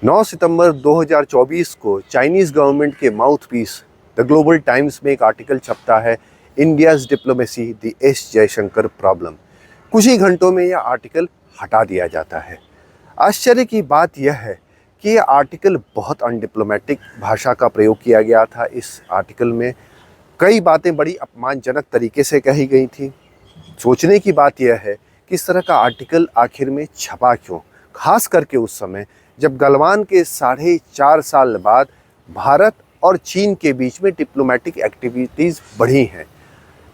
9 सितंबर 2024 को Chinese government के mouthpiece the global times में एक आर्टिकल छपता है, India's diplomacy the S Jaishankar problem. कुछ ही घंटों में यह आर्टिकल हटा दिया जाता है। आश्चर्य की बात यह है कि यह आर्टिकल बहुत अनडिप्लोमेटिक भाषा का प्रयोग किया गया था। इस आर्टिकल में कई बातें बड़ी अपमानजनक तरीके से कही गई थी। सोचने की बात यह है कि इस तरह का आर्टिकल आखिर में छपा क्यों, खास करके उस समय जब गलवान के 4.5 साल बाद भारत और चीन के बीच में डिप्लोमेटिक एक्टिविटीज़ बढ़ी हैं।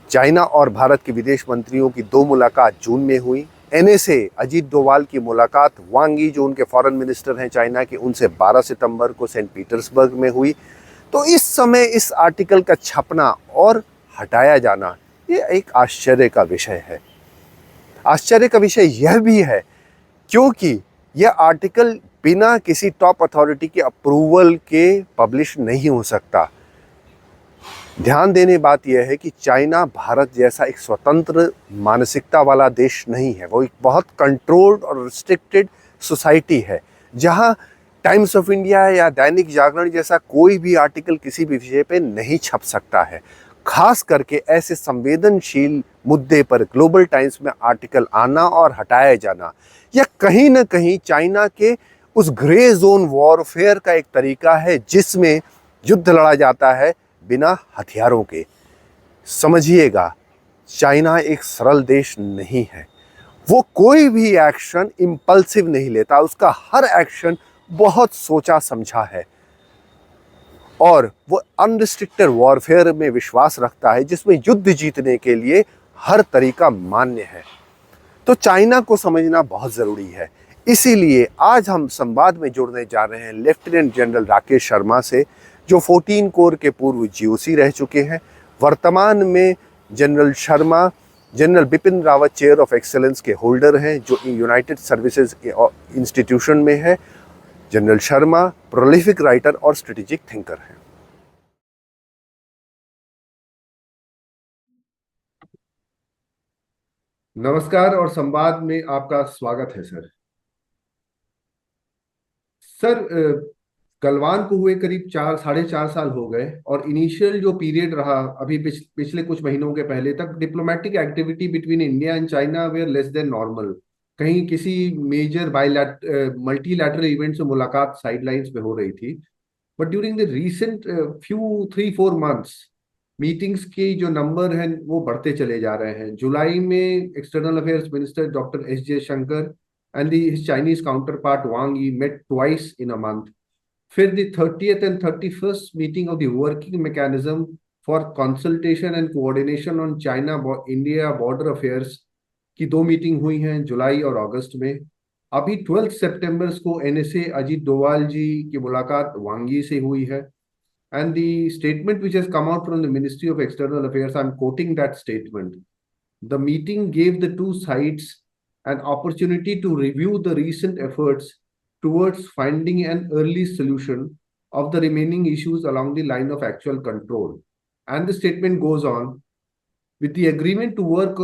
चाइना और भारत के विदेश मंत्रियों की 2 मुलाकात जून में हुई। एनएसए अजीत डोवाल की मुलाकात वांग यी, जो उनके फॉरेन मिनिस्टर हैं चाइना के, उनसे 12 सितंबर को सेंट पीटर्सबर्ग में हुई। तो इस समय इस आर्टिकल का छपना और हटाया जाना ये एक आश्चर्य का विषय है। आश्चर्य का विषय यह भी है क्योंकि यह आर्टिकल बिना किसी टॉप अथॉरिटी के अप्रूवल के पब्लिश नहीं हो सकता। ध्यान देने बात यह है कि चाइना भारत जैसा एक स्वतंत्र मानसिकता वाला देश नहीं है। वो एक बहुत कंट्रोल्ड और रिस्ट्रिक्टेड सोसाइटी है, जहां टाइम्स ऑफ इंडिया या दैनिक जागरण जैसा कोई भी आर्टिकल किसी भी विषय पे नहीं छप सकता है। खास करके ऐसे संवेदनशील मुद्दे पर ग्लोबल टाइम्स में आर्टिकल आना और हटाया जाना, यह कहीं ना कहीं चाइना के उस ग्रे जोन वॉरफेयर का एक तरीका है जिसमें युद्ध लड़ा जाता है बिना हथियारों के। समझिएगा, चाइना एक सरल देश नहीं है। वो कोई भी एक्शन इम्पल्सिव नहीं लेता, उसका हर एक्शन बहुत सोचा समझा है और वो अनरिस्ट्रिक्टेड वॉरफेयर में विश्वास रखता है, जिसमें युद्ध जीतने के लिए हर तरीका मान्य है। तो चाइना को समझना बहुत ज़रूरी है। इसीलिए आज हम संवाद में जुड़ने जा रहे हैं लेफ्टिनेंट जनरल राकेश शर्मा से, जो 14 कोर के पूर्व जीओसी रह चुके हैं। वर्तमान में general Sharma general Bipin Rawat chair of excellence के होल्डर हैं, जो यूनाइटेड सर्विसेज इंस्टीट्यूशन में है। जनरल शर्मा प्रोलिफिक राइटर और स्ट्रेटेजिक थिंकर हैं। नमस्कार और संवाद में आपका स्वागत है सर। सर, गलवान को हुए करीब 4 साढ़े 4 साल हो गए और इनिशियल जो पीरियड रहा अभी पिछले कुछ महीनों के पहले तक, diplomatic activity between India and China were less than normal. कहीं किसी मेजर मल्टीलैटरल इवेंट से मुलाकात साइडलाइंस पे हो रही थी। But during the recent few 3-4 months, meetings के जो नंबर हैं वो बढ़ते चले जा रहे हैं। जुलाई में external affairs minister doctor S Jaishankar and his Chinese counterpart Wang Yi met twice in a month. फिर the 30th and 31st meeting of the working mechanism for consultation and coordination on China India border affairs की 2 meeting हुई हैं जुलाई और अगस्त में। अभी 12 सितंबर को NSA Ajit Doval जी की मुलाकात वांगी से हुई है। And the statement which has come out from the Ministry of External Affairs, I'm quoting that statement. The meeting gave the two sides an opportunity to review the recent efforts towards finding an early solution of the remaining issues along the line of actual control. And the statement goes on with the agreement to work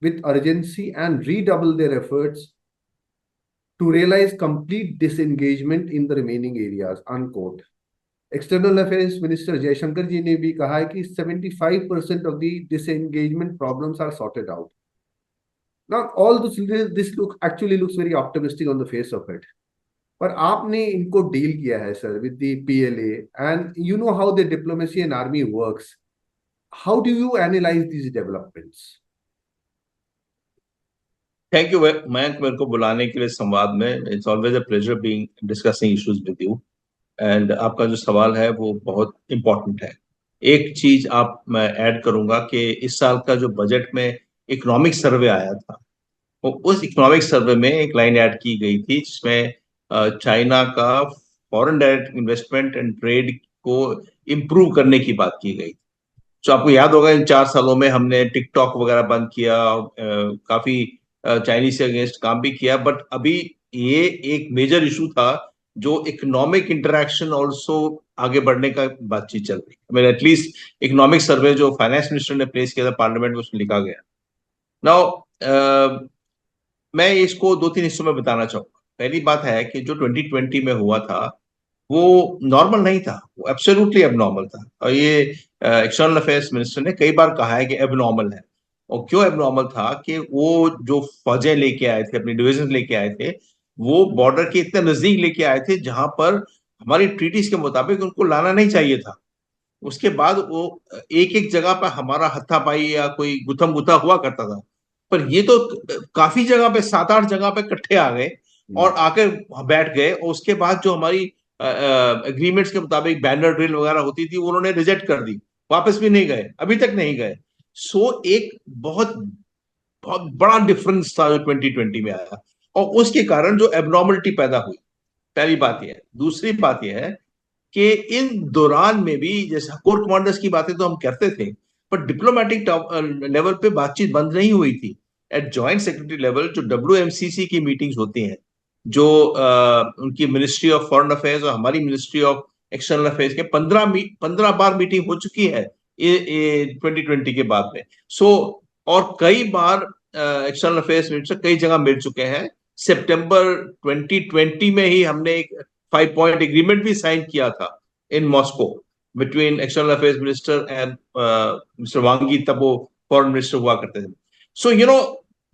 with urgency and redouble their efforts to realize complete disengagement in the remaining areas, unquote. External affairs minister Jaishankar ji ने भी कहा है कि 75% of the disengagement problems are sorted out. Now all this look actually looks very optimistic on the face of it, पर आपने इनको deal किया है sir with the PLA and you know how the diplomacy and army works. How do you analyse these developments? Thank you Mayank, मेरे को बुलाने के लिए संवाद में। It's always a pleasure being discussing issues with you. And आपका जो सवाल है वो बहुत इंपॉर्टेंट है। एक चीज आप मैं ऐड करूंगा कि इस साल का जो बजट में इकोनॉमिक सर्वे आया था, वो उस इकोनॉमिक सर्वे में एक लाइन ऐड की गई थी जिसमें चाइना का foreign direct investment and trade को इम्प्रूव करने की बात की गई। तो आपको याद होगा इन 4 सालों में हमने टिकटॉक वगैरह बंद किया, काफी चाइनीज के अगेंस्ट काम भी किया, बट अभी ये एक मेजर इशू था जो इकोनॉमिक इंटरेक्शन ऑल्सो आगे बढ़ने का बातचीत चल रही है। एटलीस्ट इकोनॉमिक सर्वे जो फाइनेंस मिनिस्टर ने प्लेस किया था पार्लियामेंट में, उसमें लिखा गया। नाउ मैं इसको 2-3 हिस्सों में बताना चाहूंगा। पहली बात है कि जो 2020 में हुआ था वो नॉर्मल नहीं था, वो एब्सोल्युटली एबनॉर्मल था। और ये एक्सटर्नल अफेयर्स मिनिस्टर ने कई बार कहा है कि एबनॉर्मल है। और क्यों एबनॉर्मल था कि वो जो फौजें लेके आए थे, अपनी डिविजन लेके आए थे, वो बॉर्डर के इतने नजदीक लेके आए थे जहां पर हमारी ट्रीटीज के मुताबिक उनको लाना नहीं चाहिए था। उसके बाद वो एक एक जगह पर हमारा हत्थापाई या कोई गुथम गुथा हुआ करता था। पर ये तो काफी जगह पे, 7-8 जगह पे इकट्ठे आ गए और आकर बैठ गए। और उसके बाद जो हमारी एग्रीमेंट्स के मुताबिक बैनर ड्रिल वगैरह होती थी वो उन्होंने रिजेक्ट कर दी, वापस भी नहीं गए, अभी तक नहीं गए। सो एक बहुत बहुत बड़ा डिफरेंस था जो 2020 में आया, और उसके कारण जो एबनॉर्मलिटी पैदा हुई। पहली बात यह है। दूसरी बात यह है कि इन दौरान में भी, जैसे कोर कमांडर्स की बातें तो हम करते थे, पर डिप्लोमेटिक लेवल पे बातचीत बंद नहीं हुई थी। एट जॉइंट सेक्रेटरी लेवल जो WMCC की मीटिंग्स होती हैं, जो उनकी मिनिस्ट्री ऑफ फॉरेन अफेयर्स और हमारी मिनिस्ट्री ऑफ एक्सटर्नल अफेयर्स के 15 बार मीटिंग हो चुकी है ये 2020 के बाद में। सो और कई बार एक्सटर्नल अफेयर्स मिनिस्टर कई जगह मिल चुके हैं। सितंबर 2020 में ही हमने एक 5 पॉइंट एग्रीमेंट भी साइन किया था in Moscow between external affairs minister and mister वांगी, तब वो फॉरेन मिनिस्टर हुआ करते थे। सो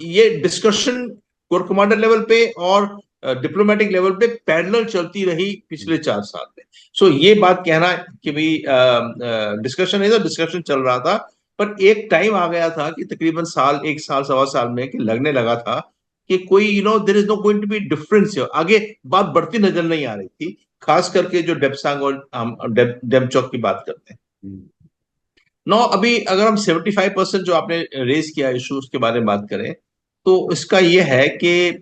ये डिस्कशन कोर कमांडर लेवल पे और डिप्लोमेटिक लेवल पे पैरेलल चलती रही पिछले 4 साल में। सो ये बात कहना कि भाई डिस्कशन है तो डिस्कशन चल रहा था, पर एक टाइम आ गया था कि तकरीबन साल, 1 साल, सवा साल में कि लगने लगा था कि कोई there is no going to be difference. आगे बात बढ़ती नजर नहीं आ रही थी, खास करके जो डेप्सांग और हम डेमचौक की बात करते हैं। नो, अभी अगर हम 75% जो आपने रेज किया इशू उसके बारे में बात करें, तो इसका यह है कि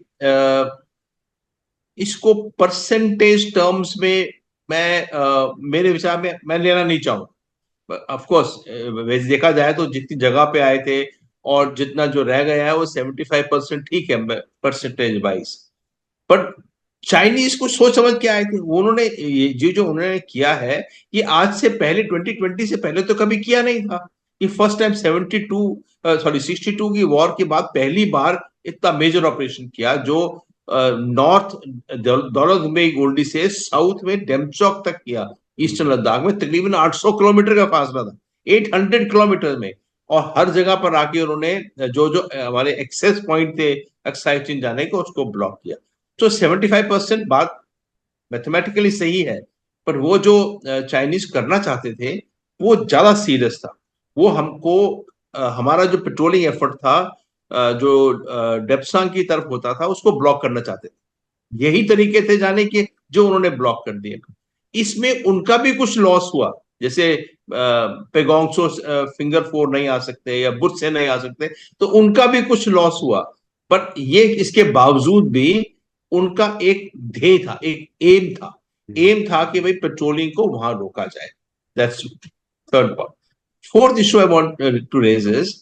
इसको परसेंटेज टर्म्स में मेरे विचार में मैं लेना नहीं चाहूंगा। ऑफ कोर्स वैसे देखा जाए तो जितनी जगह पे आए थे और जितना जो रह गया है वो 75% ठीक है परसेंटेज वाइज। बट चाइनीज को सोच समझ के आए थे उन्होंने। ये जो उन्होंने किया है, ये आज से पहले 2020 से पहले तो कभी किया नहीं था। ये फर्स्ट टाइम 62 की वॉर के बाद पहली बार इतना मेजर ऑपरेशन किया, जो नॉर्थ दौलत गोल्डी से साउथ में डेमचौक तक किया। ईस्टर्न लद्दाख में तकरीबन 800 किलोमीटर का फासला था, 800 किलोमीटर में। और हर जगह पर आके उन्होंने जो जो हमारे एक्सेस पॉइंट थे एक्साइड चीन जाने को, उसको ब्लॉक किया। तो 75% बात मैथमेटिकली सही है, पर वो जो चाइनीज करना चाहते थे वो ज्यादा सीरियस था। वो हमको हमारा जो पेट्रोलिंग एफर्ट था, जो डेप्सांग की तरफ होता था, उसको ब्लॉक करना चाहते थे। यही तरीके थे जाने के जो उन्होंने ब्लॉक कर दिए। इसमें उनका भी कुछ लॉस हुआ, जैसे पेगोंग सो फिंगर 4 नहीं आ सकते या बुश से नहीं आ सकते, तो उनका भी कुछ लॉस हुआ। बट ये इसके बावजूद भी उनका एक ध्येय था, एक एम था कि भाई पेट्रोलिंग को वहां रोका जाए। That's third point. Fourth issue I want to raise is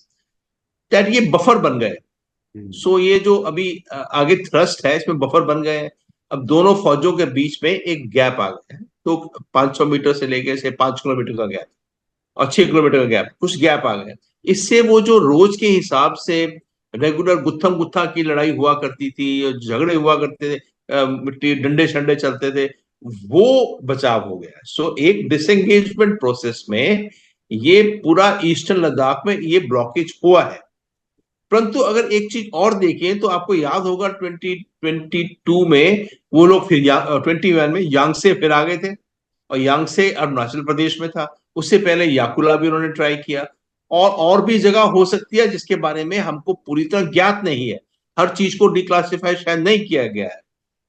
that ये बफर बन गए। सो ये जो अभी आगे थ्रस्ट है, इसमें बफर बन गए हैं। अब दोनों फौजों के बीच में एक गैप आ गया है, तो 500 मीटर से लेकर से 5 किलोमीटर का गैप और 6 किलोमीटर का गैप, कुछ गैप आ गया। इससे वो जो रोज के हिसाब से रेगुलर गुत्थम गुत्था की लड़ाई हुआ करती थी, झगड़े हुआ करते थे, मिट्टी डंडे शंडे चलते थे, वो बचाव हो गया। सो एक डिसएंगेजमेंट प्रोसेस में ये पूरा ईस्टर्न लद्दाख में ये ब्लॉकेज हुआ है। परंतु अगर एक चीज और देखें तो आपको याद होगा 2022 में वो लोग फिर 21 में यांगसे फिर आ गए थे, और यांगसे अरुणाचल प्रदेश में था। उससे पहले याकुला भी उन्होंने ट्राई किया, और भी जगह हो सकती है जिसके बारे में हमको पूरी तरह ज्ञात नहीं है। हर चीज को डिक्लासिफाई शायद नहीं किया गया है।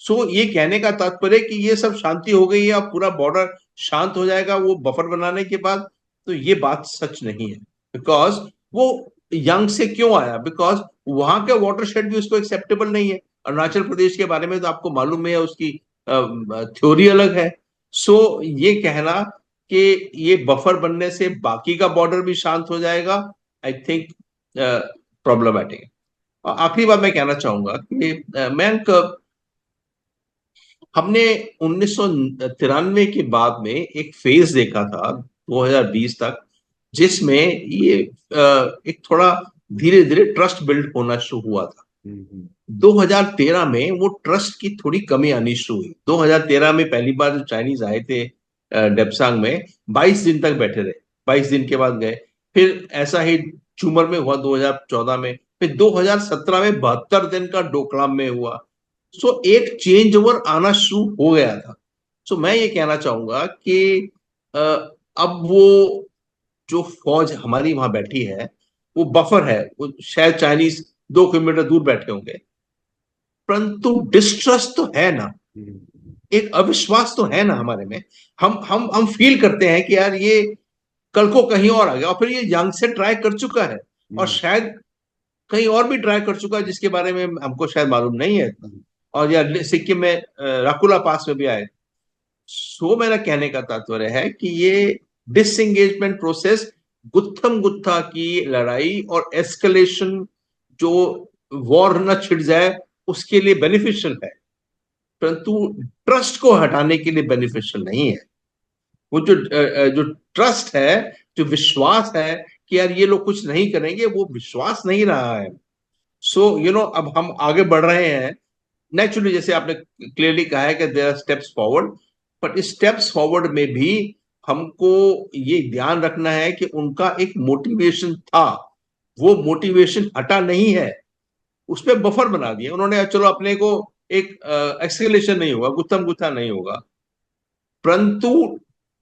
सो ये कहने का तात्पर्य कि ये सब शांति हो गई है, अब पूरा बॉर्डर शांत हो जाएगा वो बफर बनाने के बाद, तो ये बात सच नहीं है। बिकॉज वो यंग से क्यों आया, बिकॉज वहां के वाटरशेड भी उसको एक्सेप्टेबल नहीं है। अरुणाचल प्रदेश के बारे में तो आपको मालूम है, उसकी थ्योरी अलग है। सो ये कहना कि ये बफर बनने से बाकी का बॉर्डर भी शांत हो जाएगा, आई थिंक प्रॉब्लमैटिक है। और आखिरी बात मैं कहना चाहूंगा कि मयंक, हमने 1993 के बाद में एक फेज देखा था 2020 तक, जिसमें ये एक थोड़ा धीरे धीरे ट्रस्ट बिल्ड होना शुरू हुआ था। 2013 में वो ट्रस्ट की थोड़ी कमी आनी शुरू हुई। 2013 में पहली बार जो चाइनीज आए थे डेप्सांग में, 22 दिन तक बैठे रहे, 22 दिन के बाद गए। फिर ऐसा ही चूमर में हुआ 2014 में, फिर 2017 में 72 दिन का डोकलाम में हुआ। सो एक चेंज ओवर आना शुरू हो गया था। सो मैं ये कहना चाहूंगा कि अ, अब वो जो फौज हमारी वहां बैठी है, वो बफर है, वो शायद चाइनीज 2 किलोमीटर दूर बैठे होंगे, परंतु डिस्ट्रस्ट तो है ना, एक अविश्वास तो है ना हमारे में। हम फील करते हैं कि यार ये कल को कहीं और आ गया, और फिर ये यंग से ट्राई कर चुका है, और शायद कहीं और भी ट्राई कर चुका है जिसके बारे में हमको शायद मालूम नहीं है इतना। और या सिक्किम में राकुला पास में भी आए। सो मेरा कहने का तात्पर्य है कि ये डिसएंगेजमेंट प्रोसेस, गुत्थम गुत्था की लड़ाई और एस्केलेशन, जो वॉर न छिड़ जाए उसके लिए बेनिफिशियल है, परंतु ट्रस्ट को हटाने के लिए बेनिफिशियल नहीं है। वो जो ट्रस्ट है, जो विश्वास है कि यार ये लोग कुछ नहीं करेंगे, वो विश्वास नहीं रहा है। सो अब हम आगे बढ़ रहे हैं नेचुरली, जैसे आपने क्लियरली कहा है कि there are steps forward, but इस स्टेप्स फॉरवर्ड में भी हमको ये ध्यान रखना है कि उनका एक मोटिवेशन था, वो मोटिवेशन हटा नहीं है। उस पर बफर बना दिया उन्होंने, चलो अपने को एक एक्सकेलेशन नहीं होगा, गुत्थम गुत्था नहीं होगा, परंतु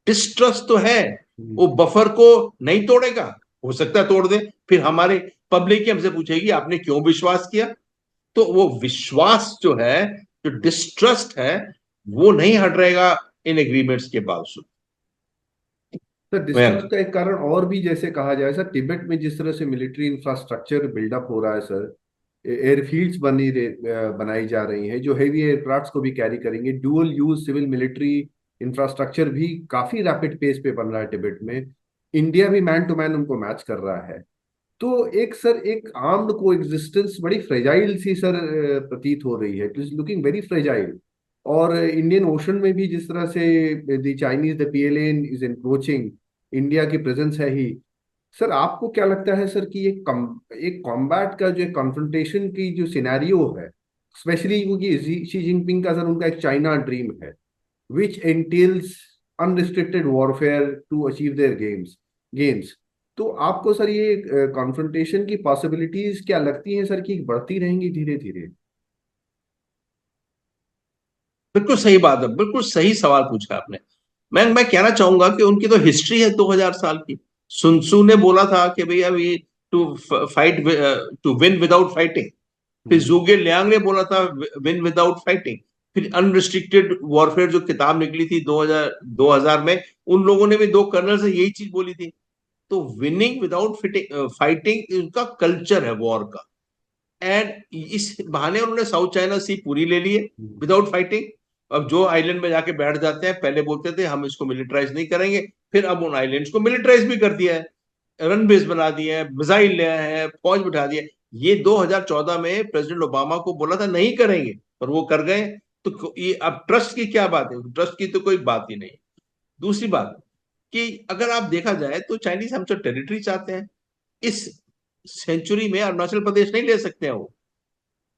डिस्ट्रस्ट तो है। वो बफर को नहीं तोड़ेगा, हो सकता है तोड़ दे, फिर हमारे पब्लिक ही हमसे पूछेगी आपने क्यों विश्वास किया। तो वो विश्वास जो है, जो डिस्ट्रस्ट है, वो नहीं हट रहेगा इन एग्रीमेंट्स के बावजूद। सर डिस्ट्रस्ट मैं का एक कारण और भी जैसे कहा जाए सर, तिब्बत में जिस तरह से मिलिट्री इंफ्रास्ट्रक्चर बिल्डअप हो रहा है सर, एयरफील्ड्स बनाई जा रही हैं जो हेवी एयरक्राफ्ट्स को भी कैरी करेंगे, dual use civil military infrastructure भी काफी रैपिड पेस पे बन रहा है तिब्बत में। इंडिया भी मैन टू मैन उनको मैच कर रहा है। तो एक सर एक आर्म्ड को एग्जिस्टेंस बड़ी फ्रेजाइल सी सर प्रतीत हो रही है, it is looking very fragile. और इंडियन ओशन में भी जिस तरह से the Chinese the PLA is encroaching, India की प्रेजेंस है ही। सर आपको क्या लगता है सर कि एक कॉम्बैट का जो कॉन्फ्रंटेशन की जो सिनेरियो है, स्पेशली क्योंकि शी जिनपिंग का सर उनका एक चाइना ड्रीम है which entails unrestricted warfare to achieve their gains। तो आपको सर ये कॉन्फ्रंटेशन की पॉसिबिलिटीज क्या लगती हैं सर कि बढ़ती रहेंगी धीरे धीरे? बिल्कुल सही बात है, बिल्कुल सही सवाल पूछा आपने। मैं कहना चाहूंगा कि उनकी तो हिस्ट्री है 2000 साल की। सुनसू ने बोला था कि भैया we to fight, to win without fighting. फिर जूगे लियांग ने बोला था विन विदाउट फाइटिंग। फिर अनरिस्ट्रिक्टेड वॉरफेयर जो किताब निकली थी 2000 में, उन लोगों ने भी, दो कर्नल से यही चीज बोली थी। तो विनिंग विदाउट फाइटिंग उनका कल्चर है वॉर का। एंड इस बहाने उन्होंने साउथ चाइना सी पूरी ले ली है विदाउट फाइटिंग। अब जो आइलैंड में जाके बैठ जाते हैं, पहले बोलते थे हम इसको मिलिटराइज नहीं करेंगे, फिर अब उन आइलैंड्स को मिलिटराइज भी कर दिया है, रन बेस बना दिए हैं, मिसाइल ले आए हैं, फौज बिठा दिए। ये 2014 में प्रेसिडेंट ओबामा को बोला था नहीं करेंगे, पर वो कर गए। तो ये अब ट्रस्ट की क्या बात है? ट्रस्ट की तो कोई बात ही नहीं। दूसरी बात कि अगर आप देखा जाए तो चाइनीज हमसे टेरिटरी चाहते हैं। इस सेंचुरी में अरुणाचल प्रदेश नहीं ले सकते हैं, वो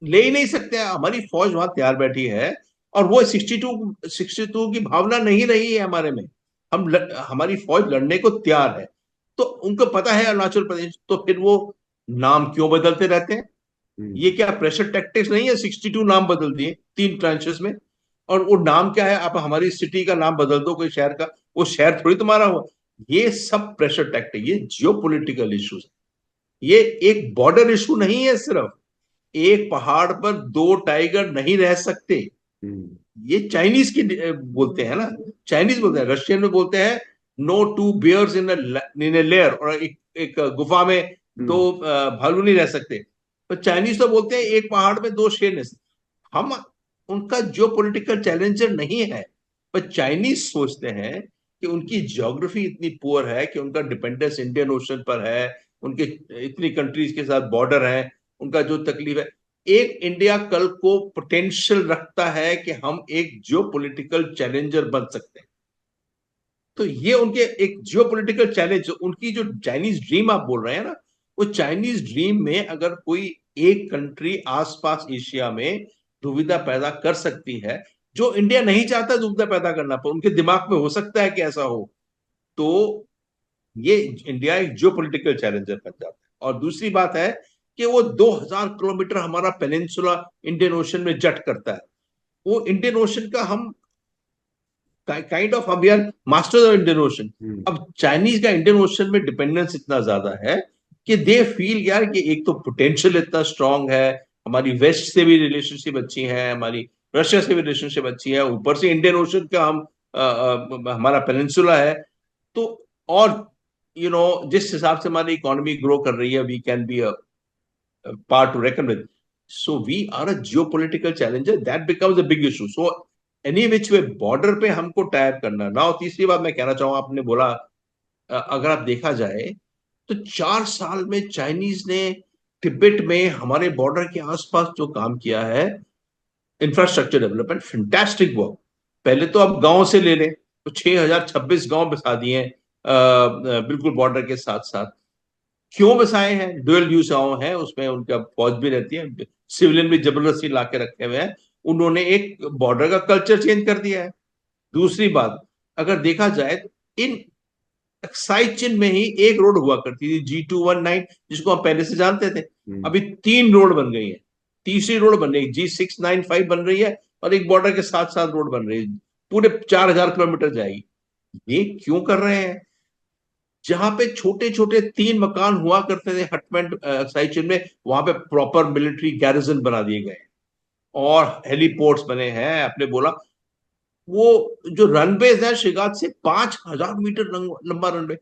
ले ही नहीं सकते हैं। हमारी फौज वहां तैयार बैठी है, और वो 62 की भावना नहीं रही है हमारे में। हमारी फौज लड़ने को तैयार है। तो उनको पता है अरुणाचल प्रदेश, तो फिर वो नाम क्यों बदलते रहते हैं? ये क्या प्रेशर टैक्टिक्स नहीं है? 62 नाम बदल दिए 3 ट्रांचेस में। और वो नाम क्या है? आप हमारी सिटी का नाम बदल दो, कोई शहर का, वो शहर थोड़ी तुम्हारा हुआ। ये सब प्रेशर टैक्टिक, ये जियो पोलिटिकल इश्यूज। ये एक बॉर्डर इशू नहीं है सिर्फ। एक पहाड़ पर दो टाइगर नहीं रह सकते। ये चाइनीज की बोलते हैं ना, चाइनीज बोलते हैं। रशियन में बोलते हैं no two bears in a lair, और एक गुफा में दो भालू नहीं रह सकते। तो चाइनीज तो बोलते हैं एक पहाड़ में दो शेर नहीं सकते। हम उनका जो पॉलिटिकल चैलेंजर नहीं है, पर चाइनीज सोचते हैं कि उनकी ज्योग्राफी इतनी पुअर है कि उनका डिपेंडेंस इंडियन ओशन पर है, उनके इतनी कंट्रीज के साथ बॉर्डर है, उनका जो तकलीफ है। एक इंडिया कल को पोटेंशियल रखता है कि हम एक जियो पॉलिटिकल चैलेंजर बन सकते हैं। तो ये उनके एक जियो पॉलिटिकल चैलेंज, उनकी जो चाइनीज ड्रीम आप बोल रहे हैं ना, वो चाइनीज ड्रीम में अगर कोई एक कंट्री आसपास एशिया में दुविधा पैदा कर सकती है, जो इंडिया नहीं चाहता दुविधा पैदा करना, पर उनके दिमाग में हो सकता है कि ऐसा हो, तो ये इंडिया एक जियो पोलिटिकल चैलेंजर बन जाता है। और दूसरी बात है कि वो 2000 किलोमीटर हमारा पेनिनसुला इंडियन ओशन में जट करता है। वो इंडियन ओशन का हम काइंड ऑफ, हम यार मास्टर्स ऑफ इंडियन ओशन। अब चाइनीज का इंडियन ओशन में डिपेंडेंस इतना ज्यादा है कि दे फील यार कि एक तो पोटेंशियल इतना स्ट्रांग है, हमारी वेस्ट से भी रिलेशनशिप अच्छी है, हमारी रशिया से भी रिलेशनशिप अच्छी है, ऊपर से इंडियन ओशन का हम हमारा पेनिनसुला है। तो और जिस हिसाब से हमारी इकोनॉमी ग्रो कर रही है, we can be a part to reckon with. So we are a geopolitical challenger that becomes a big issue. So any which way border पे हमको टाइप करना ना। और तीसरी बात मैं कहना चाहूंगा, आपने बोला अगर आप देखा जाए तो 4 साल में चाइनीज ने तिब्बत में हमारे बॉर्डर के आसपास जो काम किया है, इंफ्रास्ट्रक्चर डेवलपमेंट, फैंटास्टिक वर्क। पहले तो आप गांव से ले लें तो 6026 गांव बसा दिए हैं बिल्कुल बॉर्डर के साथ साथ। क्यों बसाए हैं? डुअल यूज गांव है, उसमें उनका फौज भी रहती है, सिविलियन भी जबरदस्ती ला के रखे हुए हैं। उन्होंने एक बॉर्डर का कल्चर चेंज कर दिया है। दूसरी बात, अगर देखा जाए तो इन साइचिन में ही एक रोड हुआ करती थी G219, जिसको हम पहले से जानते थे। अभी 3 रोड बन गई है, तीसरी रोड बन रही है, G695 बन रही है, और एक बॉर्डर के साथ साथ रोड बन रही है, पूरे 4000 किलोमीटर जाएगी। ये क्यों कर रहे हैं? जहां पे छोटे छोटे 3 मकान हुआ करते थे हटमेंट साइचिन में, वहां पे प्रॉपर मिलिट्री गैरिजन बना दिए गए और हेलीपोर्ट्स बने हैं। आपने बोला वो जो रनवेज है शिगात से 5000 मीटर लंबा रनवे।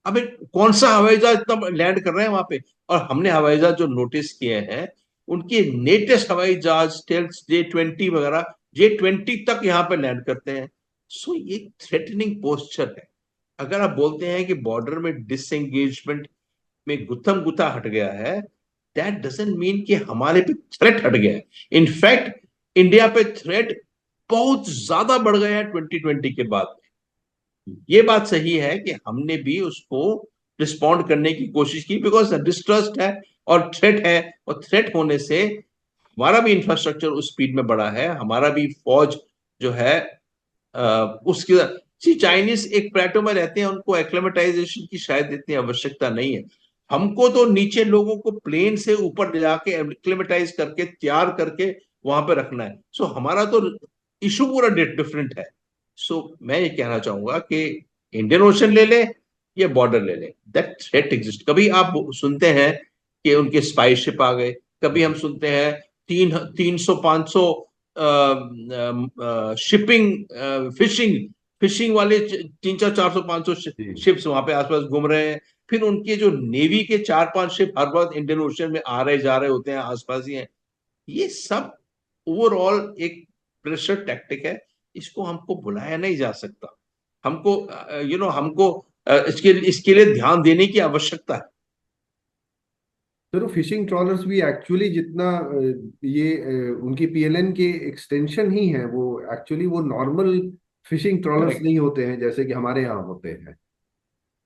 अबे कौन सा हवाई जहाज इतना लैंड कर रहे हैं वहां पे? और हमने हवाई जहाज जो नोटिस किए हैं, उनके लेटेस्ट हवाई जहाज स्टेल्स J20 वगैरह, J20 तक यहाँ पे लैंड करते हैं। सो ये थ्रेटनिंग पोस्चर है। अगर आप बोलते हैं कि बॉर्डर में डिसएंगेजमेंट में गुत्थम गुत्था हट गया है, दैट डजंट मीन कि हमारे पे थ्रेट हट गया है। इनफैक्ट इंडिया पे थ्रेट बहुत ज्यादा बढ़ गया है 2020 के बाद। ये बात सही है कि हमने भी उसको रिस्पॉन्ड करने की कोशिश की, बिकॉज डिस्ट्रस्ट है और थ्रेट है, और थ्रेट होने से हमारा भी इंफ्रास्ट्रक्चर उस स्पीड में बढ़ा है, हमारा भी फौज जो है उसकी चाइनीज एक प्लेटो में रहते हैं, उनको एक्लेमेटाइजेशन की शायद इतनी आवश्यकता नहीं है। हमको तो नीचे लोगों को प्लेन से ऊपर ले जाके एक्लेमेटाइज करके तैयार करके वहां पे रखना है। सो हमारा तो इशू पूरा डिफरेंट है। सो मैं ये कहना चाहूंगा कि इंडियन ओशन ले ले या बॉर्डर ले ले, दैट थ्रेट एग्जिस्ट। कभी आप सुनते हैं कि उनके स्पाई शिप आ गए, कभी हम सुनते हैं 300 500 शिपिंग फिशिंग फिशिंग वाले 300 400 500 शिप्स वहां पे आसपास घूम रहे हैं। फिर उनके जो नेवी के 4 5 शिप हर वक्त इंडियन ओशन में आ रहे जा रहे होते हैं, आसपास ही हैं। ये सब ओवरऑल एक प्रेशर टैक्टिक है, इसको हमको बुलाया नहीं जा सकता। हमको हमको इसके लिए ध्यान देने की आवश्यकता है। सर फिशिंग ट्रॉलर्स भी एक्चुअली जितना ये उनकी पीएलएन के एक्सटेंशन ही है, वो एक्चुअली वो नॉर्मल फिशिंग ट्रॉलर्स करेक्ट, नहीं होते हैं जैसे कि हमारे यहाँ होते हैं।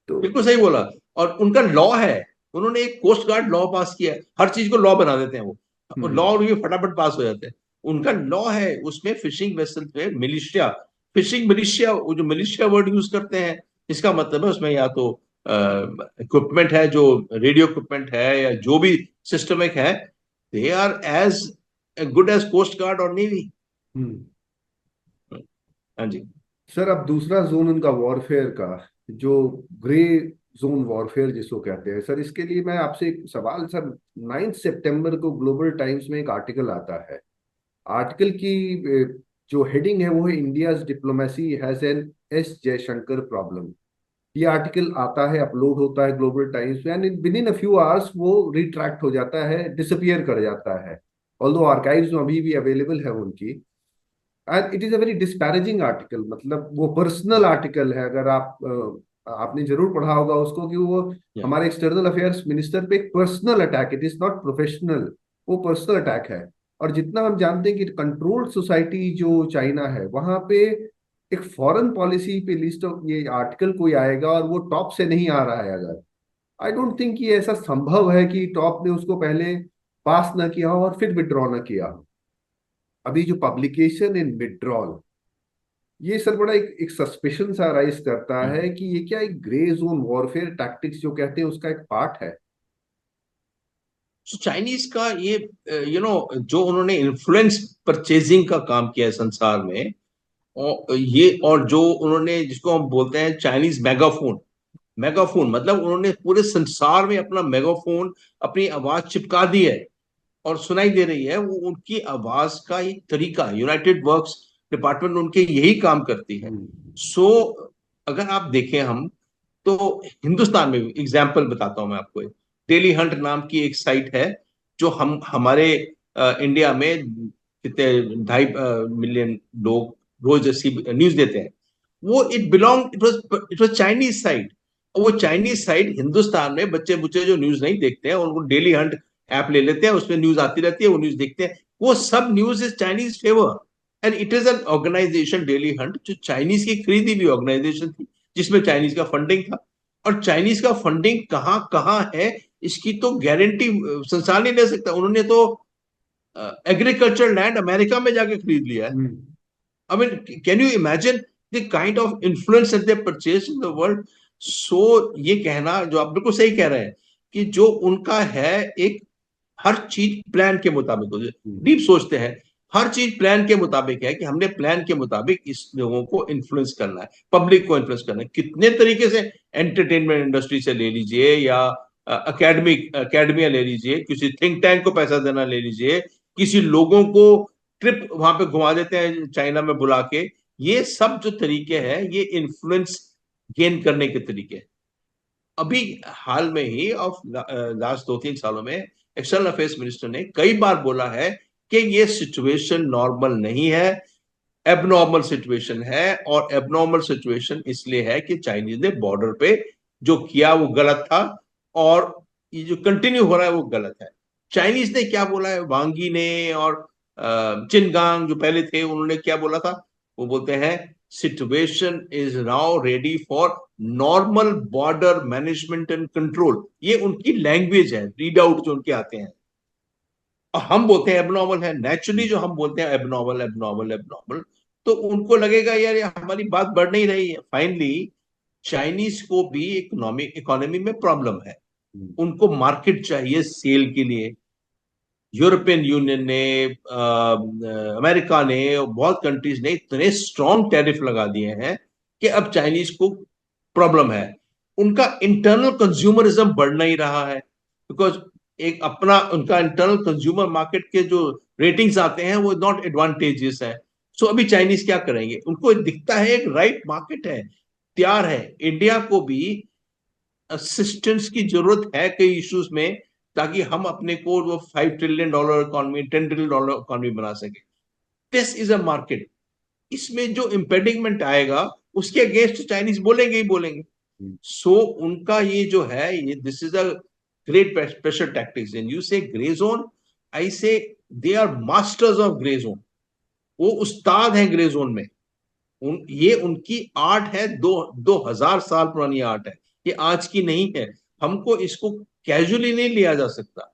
तो बिल्कुल सही बोला। और उनका लॉ है, उन्होंने एक कोस्ट गार्ड लॉ पास किया है, हर चीज को लॉ बना देते हैं वो हम्म लॉ भी फटाफट पास हो जाते हैं। उनका लॉ है, उसमें फिशिंग वेसल पे मिलिशिया, फिशिंग मिलिशिया, वो जो मिलिशिया वर्ड यूज करते हैं, इसका मतलब है उसमें या तो इक्विपमेंट है, जो रेडियो इक्विपमेंट है या जो भी सिस्टमिक है, they are as good as coast guard और नेवी। हम्म हाँ जी। सर अब दूसरा जोन उनका वॉरफेयर का, जो ग्रे जोन वॉरफेयर जिसको कहते हैं सर, इसके लिए मैं आपसे एक सवाल सर। 9 सितंबर को ग्लोबल टाइम्स में एक आर्टिकल आता है। आर्टिकल की जो हेडिंग है वो है India's diplomacy has an S Jaishankar problem. ये आर्टिकल आता है, अपलोड होता है ग्लोबल टाइम्स में, and with in a few hours वो रिट्रैक्ट हो जाता है, डिसअपियर कर जाता है। ऑल्दो आर्काइव्स में अभी भी अवेलेबल है उनकी। And it is a very disparaging article, मतलब वो पर्सनल आर्टिकल है। अगर आप आपने जरूर पढ़ा होगा उसको, कि वो या हमारे एक्सटर्नल अफेयर्स मिनिस्टर पे एक personal attack, it is not professional, वो पर्सनल अटैक है। और जितना हम जानते हैं कि कंट्रोल्ड सोसाइटी जो चाइना है, वहां पे एक फॉरेन पॉलिसी पे लिस्ट ऑफ ये आर्टिकल कोई आएगा और वो टॉप से नहीं आ रहा है, अगर आई डोंट थिंक ये ऐसा संभव है कि टॉप ने उसको पहले पास ना किया हो और फिर विड्रॉ ना किया हो। अभी जो पब्लिकेशन एंड विड्रॉल, ये सर बड़ा एक सस्पिशन सा राइज करता है कि ये क्या एक ग्रे जोन वॉरफेयर टैक्टिक्स जो कहते हैं उसका एक पार्ट है। तो चाइनीज का ये जो उन्होंने इन्फ्लुएंस परचेजिंग का काम किया है संसार में, और जो उन्होंने, जिसको हम बोलते हैं चाइनीज मेगाफोन, मेगाफोन मतलब उन्होंने पूरे संसार में अपना मेगाफोन, अपनी आवाज चिपका दी है और सुनाई दे रही है। वो उनकी आवाज का एक तरीका, यूनाइटेड वर्क्स डिपार्टमेंट उनके यही काम करती है। हम्म। सो अगर आप देखें हम, तो हिंदुस्तान में एग्जाम्पल बताता हूं मैं आपको। डेली हंट नाम की एक साइट है, जो हम हमारे इंडिया में कितने 2.5 मिलियन लोग रोज ऐसी न्यूज देते हैं। वो इट वाज चाइनीज साइट। वो चाइनीज साइट हिंदुस्तान में बच्चे बुच्चे जो न्यूज नहीं देखते हैं, उनको डेली हंट ऐप ले लेते हैं, उसमें न्यूज आती रहती है, वो न्यूज देखते हैं। वो सब news is Chinese favour, and it is an organisation Daily Hunt, जो चाइनीज की खरीदी हुई ऑर्गेनाइजेशन थी, जिसमें चाइनीज का फंडिंग था। और चाइनीज का फंडिंग कहाँ कहाँ है, इसकी तो गारंटी संसार नहीं ले सकता। उन्होंने तो एग्रीकल्चर लैंड अमेरिका में जाके खरीद लिया है। हम्म। I mean, can you imagine the kind of influence that they purchase in the world? So ये कहना, जो आप बिल्कुल सही कह रहे हैं, कि जो उनका है एक, हर चीज प्लान के मुताबिक हो, हम्म। डीप सोचते हैं। हर चीज प्लान के मुताबिक है, कि हमने प्लान के मुताबिक इस लोगों को इन्फ्लुएंस करना है, पब्लिक को इन्फ्लुएंस करना है। कितने तरीके से, एंटरटेनमेंट इंडस्ट्री से ले लीजिए, या अकेडमिया ले लीजिए, किसी थिंक टैंक को पैसा देना ले लीजिए, किसी लोगों को ट्रिप वहां पे घुमा देते हैं चाइना में बुला के। ये सब जो तरीके हैं, ये इन्फ्लुएंस गेन करने के तरीके हैं। अभी हाल में ही, ऑफ लास्ट 2-3 सालों में, एक्सटर्नल अफेयर्स मिनिस्टर ने कई बार बोला है कि ये सिचुएशन नॉर्मल नहीं है, एबनॉर्मल सिचुएशन है। और एबनॉर्मल सिचुएशन इसलिए है कि चाइनीज ने बॉर्डर पे जो किया वो गलत था, और ये जो कंटिन्यू हो रहा है वो गलत है। चाइनीज ने क्या बोला है, वांगी ने और चिनगांग जो पहले थे, उन्होंने क्या बोला था? वो बोलते हैं, situation is now ready for normal border management and control. ये उनकी लैंग्वेज है, रीड आउट जो उनके आते हैं। और हम बोलते हैं एबनॉर्मल है। नेचुरली जो हम बोलते हैं एबनॉर्मल एबनॉर्मल एबनॉर्मल, तो उनको लगेगा यार ये हमारी बात बढ़ नहीं रही है। फाइनली चाइनीज को भी इकोनॉमी में प्रॉब्लम है। हम्म। उनको मार्केट चाहिए सेल के लिए। यूरोपियन यूनियन ने, अमेरिका ने और बहुत कंट्रीज ने इतने स्ट्रॉन्ग टैरिफ लगा दिए हैं कि अब चाइनीज को प्रॉब्लम है। उनका इंटरनल कंज्यूमरिज्म बढ़ नहीं रहा है, बिकॉज एक अपना उनका इंटरनल कंज्यूमर मार्केट के जो रेटिंग्स आते हैं वो नॉट एडवांटेजेस है। सो अभी चाइनीज क्या करेंगे? उनको दिखता है एक राइट मार्केट है, तैयार है। इंडिया को भी असिस्टेंस की जरूरत है कई इश्यूज में, ताकि हम अपने को वो $5 ट्रिलियन इकोनॉमी, $10 ट्रिलियन इकोनॉमी बना सके। This is a market. इसमें जो इम्पेडिंगमेंट आएगा, उसके अगेंस्ट चाइनीज बोलेंगे ही बोलेंगे। हम्म। सो उनका ये जो है, ये this is a great pressure tactics. And you say grey zone, I say they are masters of grey zone. वो उस्ताद हैं ग्रे जोन में। ये उनकी आर्ट है, 2000 साल पुरानी आर्ट है। ये आज की नहीं है। हमको इसको कैजुअली नहीं लिया जा सकता।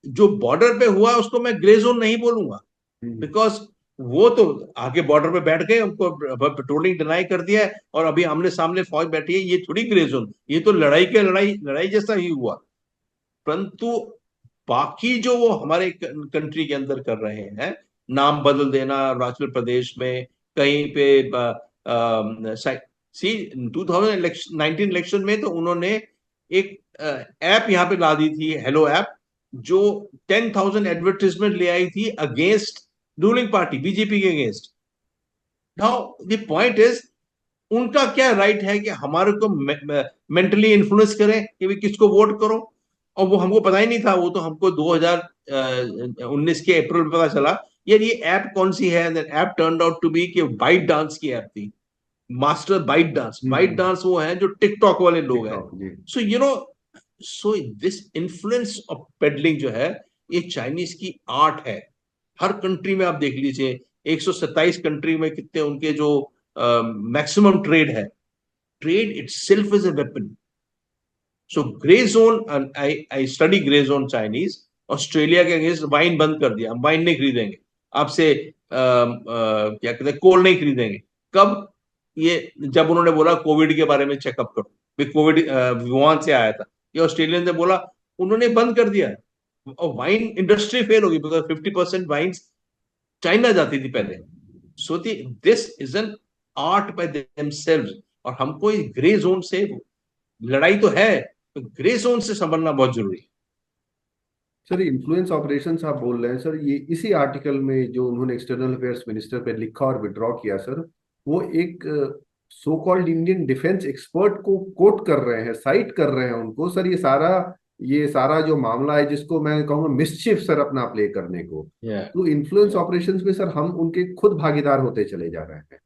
जो बॉर्डर पे हुआ उसको मैं ग्रे जोन नहीं बोलूंगा, हम्म। बिकॉज वो तो आगे बॉर्डर पे बैठ गए, उनको पेट्रोलिंग डिनाई कर दिया है, और अभी आमने सामने फौज बैठी है। ये थोड़ी ग्रे जोन, ये तो लड़ाई के लड़ाई लड़ाई जैसा ही हुआ। परंतु बाकी जो वो हमारे कंट्री के अंदर कर रहे हैं, नाम बदल देना अरुणाचल प्रदेश में, कहीं पे सी 2019 इलेक्शन में तो उन्होंने एक ऐप यहाँ पे ला दी थी, हेलो ऐप, जो 10,000 एडवर्टीजमेंट ले आई थी अगेंस्ट रूलिंग पार्टी बीजेपी के against. Now the point is, उनका क्या राइट है कि हमारे को मेंटली इन्फ्लुएंस करें कि भी किसको वोट करो? और वो हमको पता ही नहीं था। वो तो हमको 2019 के अप्रैल में पता चला यार ये ऐप कौन सी है। App turn out to be कि बाइट डांस की ऐप थी, master Byte Dance. Byte hmm. Dance वो है जो टिकटॉक वाले लोग हैं। टिकटॉक जी। So so this influence of peddling जो है, ये चाइनीज की आर्ट है। हर कंट्री में आप देख लीजिए, 127 कंट्री में कितने उनके जो मैक्सिमम ट्रेड है। Trade itself is a weapon. So gray zone, and I study gray zone Chinese. Australia के अगेंस्ट वाइन बंद कर दिया, हम वाइन नहीं खरीदेंगे आपसे, क्या कहते हैं, कोल नहीं खरीदेंगे। कब? ये जब उन्होंने बोला कोविड के बारे में चेकअप करो, कोविड वुहान से आया था, ये ऑस्ट्रेलियन ने बोला, उन्होंने बंद कर दिया। और वाइन इंडस्ट्री फेल होगी, बिकॉज 50% वाइन चाइना जाती थी पहले। So this is an art by themselves, और हमको इस ग्रे जोन से, लड़ाई तो है, तो ग्रे जोन से संभलना बहुत जरूरी है। सर इन्फ्लुएंस ऑपरेशंस आप बोल रहे हैं सर, ये इसी आर्टिकल में जो उन्होंने एक्सटर्नल अफेयर्स मिनिस्टर पे लिखा और विड्रॉ किया सर, वो एक so called Indian defence expert को कोट कर रहे हैं, साइट कर रहे हैं उनको सर। ये सारा जो मामला है, जिसको मैं कहूँगा मिसचिफ सर अपना प्ले करने को, Yeah. तो इन्फ्लुएंस ऑपरेशंस में सर हम उनके खुद भागीदार होते चले जा रहे हैं।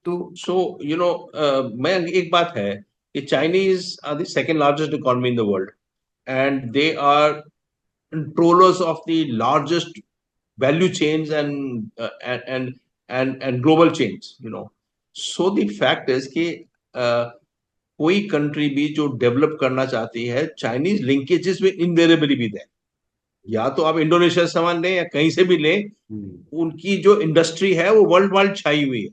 तो सो मैं, एक बात है कि Chinese are the second largest economy in the world, and they are controllers of the largest value chains and global chains, so the fact is कि कोई कंट्री भी जो डेवलप करना चाहती है, चाइनीज लिंकेजेस में इनवेरेबली भी दें, या तो आप इंडोनेशिया से सामान लें या कहीं से भी लें, उनकी जो इंडस्ट्री है वो वर्ल्ड वाइड छाई हुई है।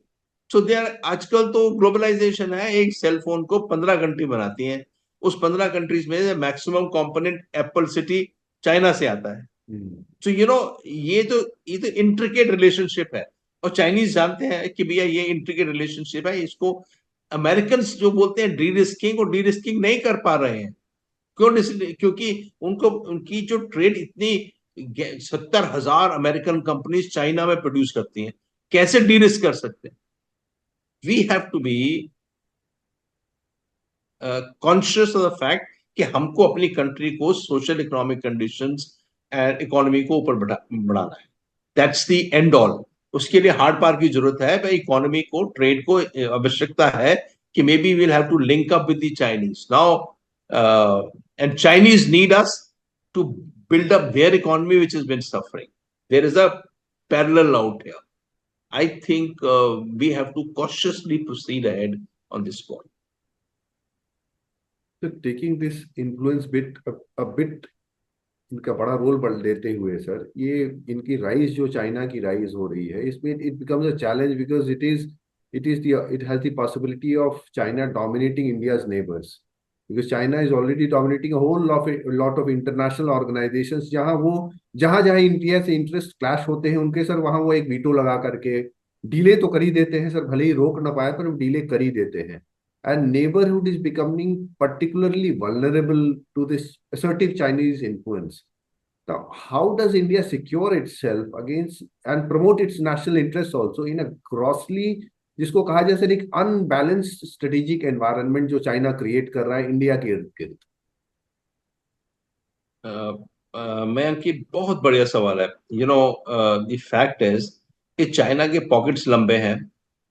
सो दे आर, आजकल तो ग्लोबलाइजेशन है, एक सेल फोन को 15 कंट्री बनाती हैं, उस 15 कंट्रीज में maximum component Apple city China से आता है। तो ये तो इंट्रिकेट रिलेशनशिप है, और चाइनीज जानते हैं कि भैया ये इंट्रिकेट रिलेशनशिप है, इसको अमेरिकन जो बोलते हैं डी रिस्किंग, और डी रिस्किंग नहीं कर पा रहे हैं। क्योंकि उनको, उनकी जो ट्रेड इतनी, 70,000 अमेरिकन कंपनीज चाइना में प्रोड्यूस करती हैं, कैसे डी रिस्क कर सकते हैं? We have to be conscious of the fact कि हमको अपनी कंट्री को social economic conditions and economy को ऊपर बढ़ाना है। That's the end all. उसके लिए हार्ड पार की जरूरत है भाई, इकोनॉमी को, ट्रेड को आवश्यकता है कि may be we'll have to link up with the Chinese now, and Chinese need us to build up their economy which has been suffering. There is a parallel out here. I think we have to cautiously proceed ahead on this point. So taking this influence bit a bit, इनका बड़ा role बढ़ लेते हुए sir, ये इनकी rise, जो China की rise हो रही है, इसमें it becomes a challenge, because it has the possibility of China dominating India's neighbours, because China is already dominating whole lot of international organisations, जहां जहां इंडिया से इंटरेस्ट क्लैश होते हैं उनके सर, वहां वो एक वीटो लगा करके डीले तो कर ही देते हैं सर, भले ही रोक ना पाए पर वो डीले कर ही देते हैं। And neighborhood is becoming particularly vulnerable to this assertive Chinese influence. Now, how does India secure itself against and promote its national interests also in a grossly, जिसको कहा जाए सर, एक unbalanced strategic environment जो China create कर रहा है India के इर्द गिर्द? मैं की बहुत बढ़िया सवाल है। द फैक्ट इज कि चाइना के पॉकेट्स लंबे हैं,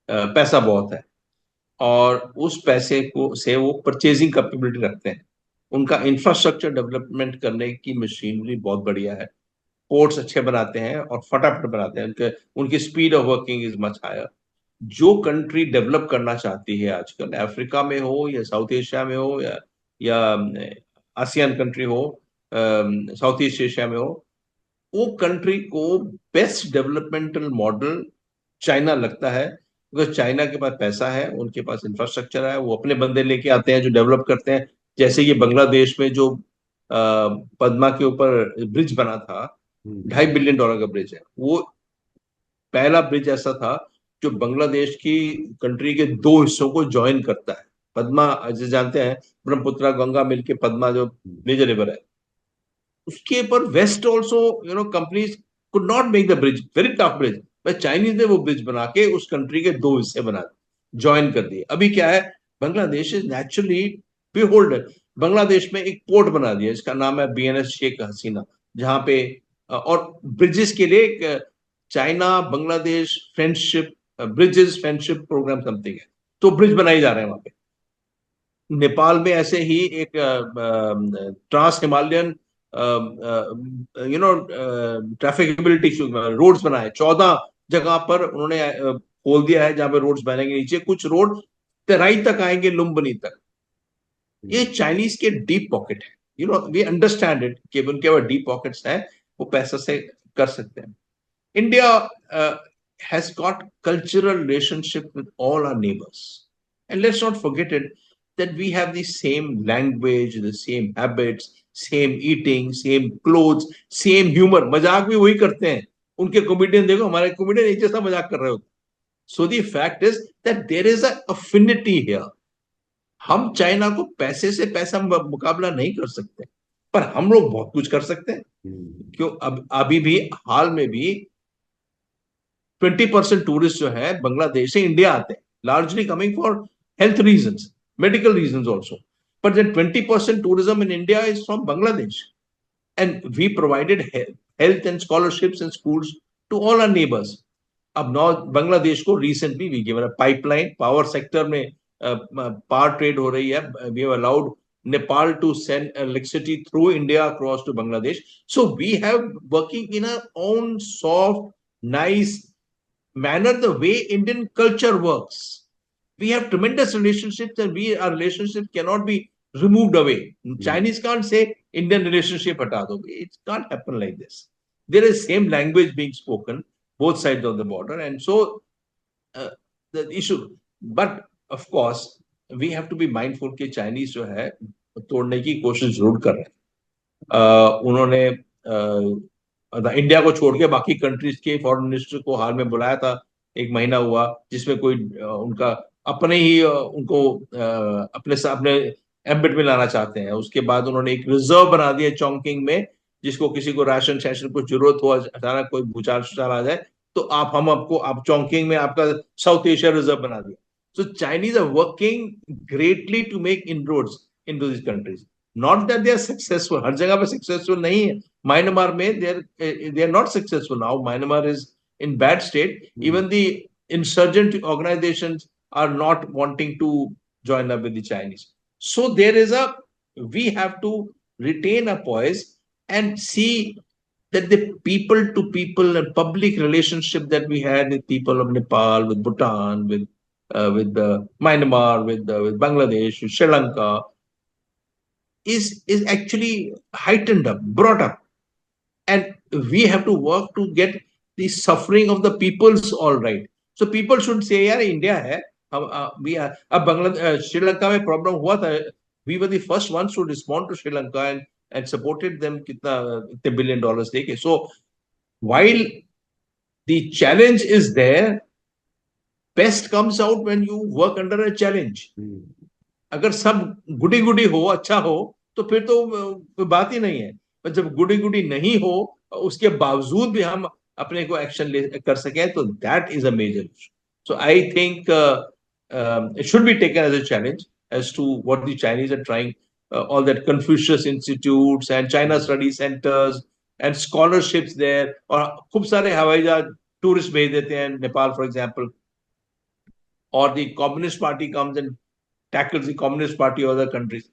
पैसा बहुत है, और उस पैसे को से वो परचेजिंग कैपेबिलिटी रखते हैं। उनका इंफ्रास्ट्रक्चर डेवलपमेंट करने की मशीनरी बहुत बढ़िया है, पोर्ट्स अच्छे बनाते हैं और फटाफट बनाते हैं, उनकी speed of working is much higher. जो कंट्री डेवलप करना चाहती है आजकल, अफ्रीका में हो या साउथ एशिया में हो या आसियान कंट्री हो, साउथ ईस्ट एशिया में हो, वो कंट्री को बेस्ट डेवलपमेंटल मॉडल चाइना लगता है, बिकॉज चाइना के पास पैसा है, उनके पास इंफ्रास्ट्रक्चर है, वो अपने बंदे लेके आते हैं जो डेवलप करते हैं। जैसे ये बांग्लादेश में जो पद्मा के ऊपर ब्रिज बना था, $2.5 बिलियन का ब्रिज है, वो पहला ब्रिज ऐसा था जो बांग्लादेश की कंट्री के दो हिस्सों को ज्वाइन करता है। पद्मा, जैसे जानते हैं, ब्रह्मपुत्रा गंगा मिलके पद्मा जो मेजर रिवर है, उसके ऊपर west also companies could not make the bridge, very tough bridge, but Chinese ने वो ब्रिज बना के उस कंट्री के दो हिस्से बना ज्वाइन कर दिए। अभी क्या है, Bangladesh is naturally beholden. Bangladesh में एक पोर्ट बना दिया, इसका नाम है BNS शेख हसीना, जहां पे और ब्रिजेस के लिए एक China Bangladesh friendship, bridges friendship programme something है, तो ब्रिज बनाए जा रहे हैं वहां पे। नेपाल में ऐसे ही एक ट्रांस हिमालयन ट्रैफिकेबिलिटी रोड्स बनाए, 14 जगह पर उन्होंने खोल दिया है जहां पे रोड्स बनेंगे। नीचे कुछ रोड तराई तक आएंगे, लुम्बिनी तक। ये चाइनीज के डीप पॉकेट है, you know we understand it कि उनके पास डीप पॉकेट्स हैं, वो पैसा से कर सकते हैं. India has got cultural relationship with all our neighbors. And let's not forget it that we have the same language, the same habits, same eating, same clothes, same humor. मजाक भी वही करते हैं. उनके कॉमेडियन देखो, हमारे कॉमेडियन एक जैसा मजाक कर रहे होते. So the fact is that there is a affinity here. हम चाइना को पैसे से पैसा मुकाबला नहीं कर सकते, पर हम लोग बहुत कुछ कर सकते हैं. क्यों अब अभी भी हाल में भी 20% टूरिस्ट जो है बांग्लादेश से इंडिया आते हैं, largely coming for health reasons, medical reasons also. But then 20% tourism in India is from Bangladesh, and we provided health and scholarships and schools to all our neighbors. अब नौ बांग्लादेश को recently we given a pipeline, power sector में power trade हो रही है. We have allowed Nepal to send electricity through India across to Bangladesh. So we have working in our own soft, nice manner, the way Indian culture works. We have tremendous relationships, and our relationship cannot be removed away. Chinese can't say Indian relationship hata do. It can't happen like this. There is same language being spoken both sides of the border, and so the issue. But of course, we have to be mindful कि Chinese जो है तोड़ने की कोशिश जरूर कर रहे हैं. उन्होंने इंडिया को छोड़ के बाकी कंट्रीज के फॉरेन मिनिस्टर को हाल में बुलाया था, एक महीना हुआ, जिसमें कोई उनका अपने ही उनको अपने एम्बेड में लाना चाहते हैं. उसके बाद उन्होंने एक रिजर्व बना दिया चोंगकिंग में, जिसको किसी को राशन शैशन को जरूरत हो, अचानक कोई भूचाल आ जाए तो आप चोंगकिंग में आपका साउथ एशिया रिजर्व बना दिया. So Chinese are working greatly to make inroads into these countries. Not that they are successful. हर जगह पे successful नहीं है. Myanmar में they are not successful now. Myanmar is in bad state. Even the insurgent organizations are not wanting to join up with the Chinese. So we have to retain a poise and see that the people to people and public relationship that we had with people of Nepal, with Bhutan, with Myanmar, with Bangladesh, with Sri Lanka, is actually heightened up, brought up, and we have to work to get the suffering of the peoples all right. So people should say, "यार India है, we are." अब Bangladesh, Sri Lanka में problem हुआ था. We were the first ones to respond to Sri Lanka and supported them कितने $1 billion देके. So while the challenge is there, best comes out when you work under a challenge. अगर सब गुडी गुडी हो, अच्छा हो, तो फिर तो कोई बात ही नहीं है. पर जब गुडी गुडी नहीं हो, उसके बावजूद भी हम अपने को एक्शन कर सकें, तो that is a major issue. So I think it should be taken as a challenge as to what the Chinese are trying, all that Confucius Institutes and China Study Centers and scholarships there, और खूब सारे हवाई जहाज tourist भेज देते हैं Nepal for example, or the Communist Party comes and tackles the Communist Party or other countries.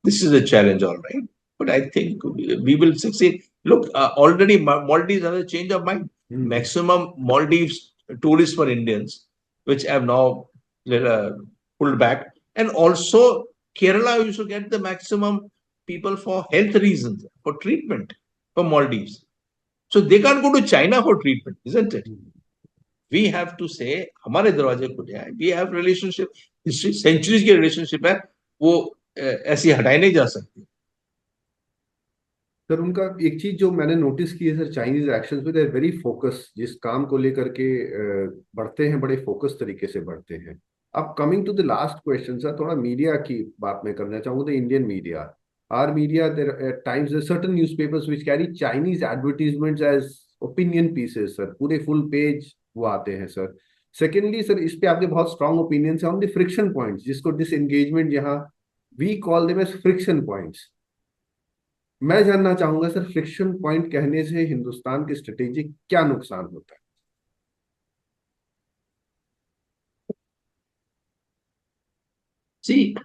This is a challenge, all right. But I think we will succeed. Look, already Maldives has a change of mind. Maximum Maldives tourists for Indians, which have now pulled back. And also Kerala used to get the maximum people for health reasons, for treatment, for Maldives. So they can't go to China for treatment, isn't it? We have to say, हमारे दरवाजे खुले हैं. We have relationship, history, centuries की relationship है, वो ऐसी हटाई नहीं जा सकती. सर उनका एक चीज जो मैंने नोटिस की है सर, चाइनीज एक्शंस में दे आर वेरी फोकस. जिस काम को लेकर के बढ़ते हैं, बड़े फोकस तरीके से बढ़ते हैं. अब coming to the last question sir, थोड़ा मीडिया की बात मैं करना चाहूंगा. The Indian media, our media, there at times certain newspapers which carry Chinese advertisements as opinion pieces sir, पूरे फुल पेज वो आते हैं सर. सेकेंडली सर, इस पे आपके बहुत स्ट्रांग ओपिनियंस है ऑन द फ्रिक्शन पॉइंट्स, जिसको डिसएंगेजमेंट, जहां we call them as friction points. मैं जानना चाहूंगा सर, फ्रिक्शन पॉइंट कहने से हिंदुस्तान की स्ट्रेटेजी क्या नुकसान होता है? जी,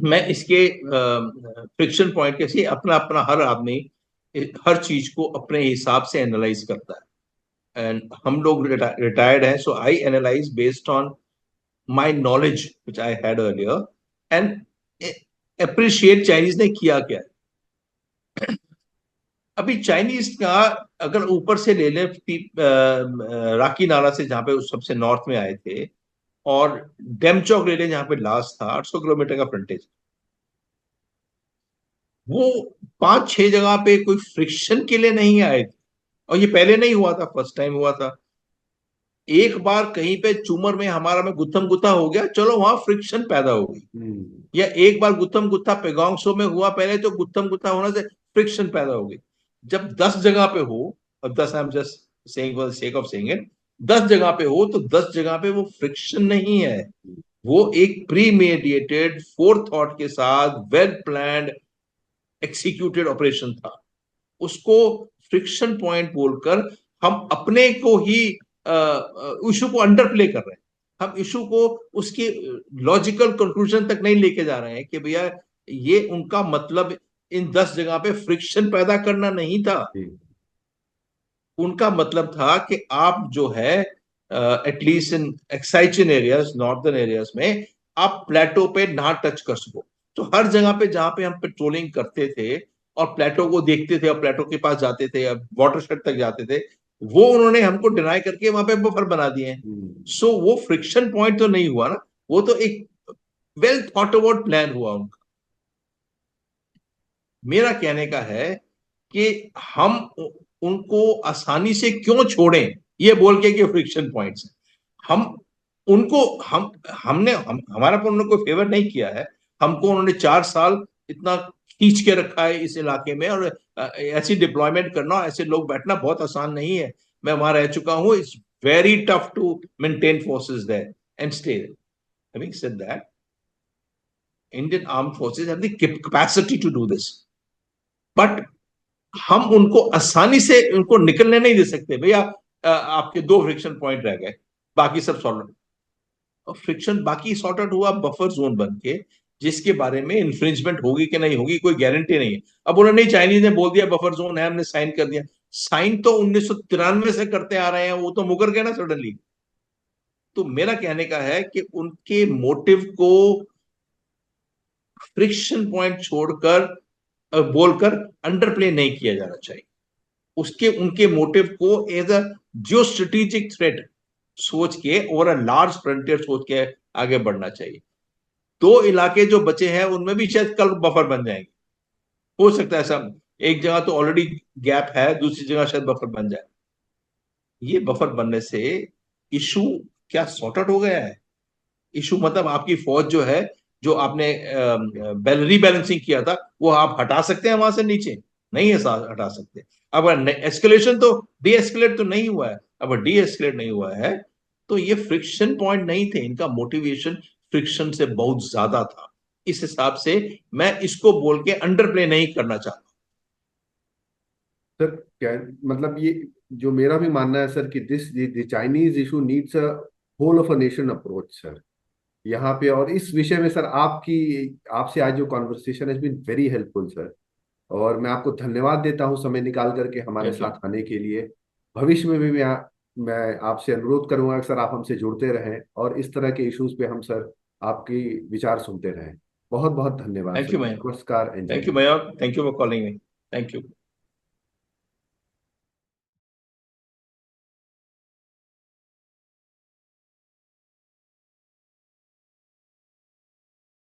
मैं इसके फ्रिक्शन पॉइंट कैसे अपना अपना हर आदमी हर चीज को अपने हिसाब से एनालाइज करता है. एंड हम लोग रिटायर्ड हैं, so I analyse based on my knowledge which I had earlier, and appreciate Chinese ने किया क्या है। अभी चाइनीज का अगर ऊपर से ले लें राकी नाला से, जहां पे उस सबसे नॉर्थ में आए थे, और डेमचौक ले लें जहां पे लास्ट था, 800 किलोमीटर का फ्रंटेज, वो 5-6 जगह पे कोई फ्रिक्शन के लिए नहीं आए थे। और ये पहले नहीं हुआ था, फर्स्ट टाइम हुआ था। एक बार कहीं पे चूमर में हमारा में गुत्थम गुत्था हो गया, चलो वहां फ्रिक्शन पैदा हो गई। या एक बार गुत्थम गुत्था पेगोंग सो में हुआ पहले, तो गुत्थम गुत्था होने से फ्रिक्शन पैदा हो गई। जब 10 जगह पे हो, और 10 I am just saying for the sake of saying it, 10 जगह पे हो तो 10 जगह पे वो फ्रिक्शन नहीं है, वो एक प्री मेडिएटेड फोर थॉट के साथ वेल प्लान्ड एक्सिक्यूटेड ऑपरेशन था। उसको फ्रिक्शन पॉइंट बोलकर हम अपने को ही इशू को अंडर प्ले कर रहे हैं। हम इशू को उसके लॉजिकल कंक्लूजन तक नहीं लेके जा रहे हैं कि भैया ये उनका मतलब इन 10 जगह पे फ्रिक्शन पैदा करना नहीं था। उनका मतलब था कि आप जो है at least in Aksai Chin areas, northern areas में, आप प्लेटो पे ना टच कर सको। तो हर जगह पे जहां पे हम पेट्रोलिंग करते थे और प्लेटो को देखते थे और प्लेटो के पास जाते थे या वाटरशेड तक जाते थे, वो उन्होंने हमको डिनाई करके वहां पे बफर बना दिए हैं। सो वो फ्रिक्शन पॉइंट तो नहीं हुआ ना, वो तो एक वेल थॉट अबाउट प्लान हुआ उनका। मेरा कहने का है कि हम उनको आसानी से क्यों छोड़ें ये बोल के कि फ्रिक्शन पॉइंट्स हैं। हम उनको हमारा पर उन्होंने कोई फेवर नहीं किया है। हमको उन्होंने 4 साल इतना खींच के रखा है इस इलाके में, और ऐसी डिप्लॉयमेंट करना, ऐसे लोग बैठना बहुत आसान नहीं है। मैं वहां रह चुका हूं। It's very tough to maintain forces there and stay. Having said that, Indian armed forces have the capacity to do this, but हम उनको आसानी से उनको निकलने नहीं दे सकते। भैया आपके 2 फ्रिक्शन पॉइंट रह गए, बाकी सब सॉल्व। और फ्रिक्शन बाकी सॉर्ट आउट हुआ बफर जोन बन के, जिसके बारे में इंफ्रिंजमेंट होगी कि नहीं होगी कोई गारंटी नहीं है। अब बोला नहीं, चाइनीज ने बोल दिया बफर जोन है, हमने साइन कर दिया। साइन तो 1993 से करते आ रहे हैं, वो तो मुकर गए ना सडनली। तो मेरा कहने का है कि उनके मोटिव को फ्रिक्शन पॉइंट छोड़कर बोलकर अंडर प्ले नहीं किया जाना चाहिए। उसके उनके मोटिव को as a geo strategic threat सोच के और अ लार्ज फ्रंटियर सोच के आगे बढ़ना चाहिए। 2 इलाके जो बचे हैं उनमें भी शायद कल बफर बन जाएंगे, हो सकता है सब। एक जगह तो ऑलरेडी गैप है, दूसरी जगह शायद बफर बन जाए। ये बफर बनने से इशू क्या सॉर्ट आउट हो गया है? इशू मतलब आपकी फौज जो है, जो आपने रीबैलेंसिंग किया था, वो आप हटा सकते हैं वहां से नीचे? नहीं है, हटा सकते। अब एस्केलेशन तो डी एस्केलेट तो नहीं हुआ है। अब डी एस्केलेट नहीं हुआ है तो ये फ्रिक्शन पॉइंट नहीं थे, इनका मोटिवेशन फ्रिक्शन से बहुत ज्यादा था। इस हिसाब से मैं इसको बोल के अंडर प्ले नहीं करना चाहता। सर क्या मतलब, ये जो मेरा भी मानना है सर कि this the Chinese issue needs a whole of a nation approach sir, यहाँ पे। और इस विषय में सर आपकी आपसे आज जो conversation has been very helpful sir, और मैं आपको धन्यवाद देता हूँ समय निकाल करके हमारे थैंक यू। साथ आने के लिए। भविष्य में भी मैं आपसे अनुरोध करूंगा कि सर आप हमसे जुड़ते रहें और इस तरह के इश्यूज पे हम सर आपकी विचार सुनते रहें। बहुत बहुत धन्यवाद थैंक सर। यू मयंक। नमस्कार एंड जय thank you Hind. Mayank, thank you for calling me. Thank you.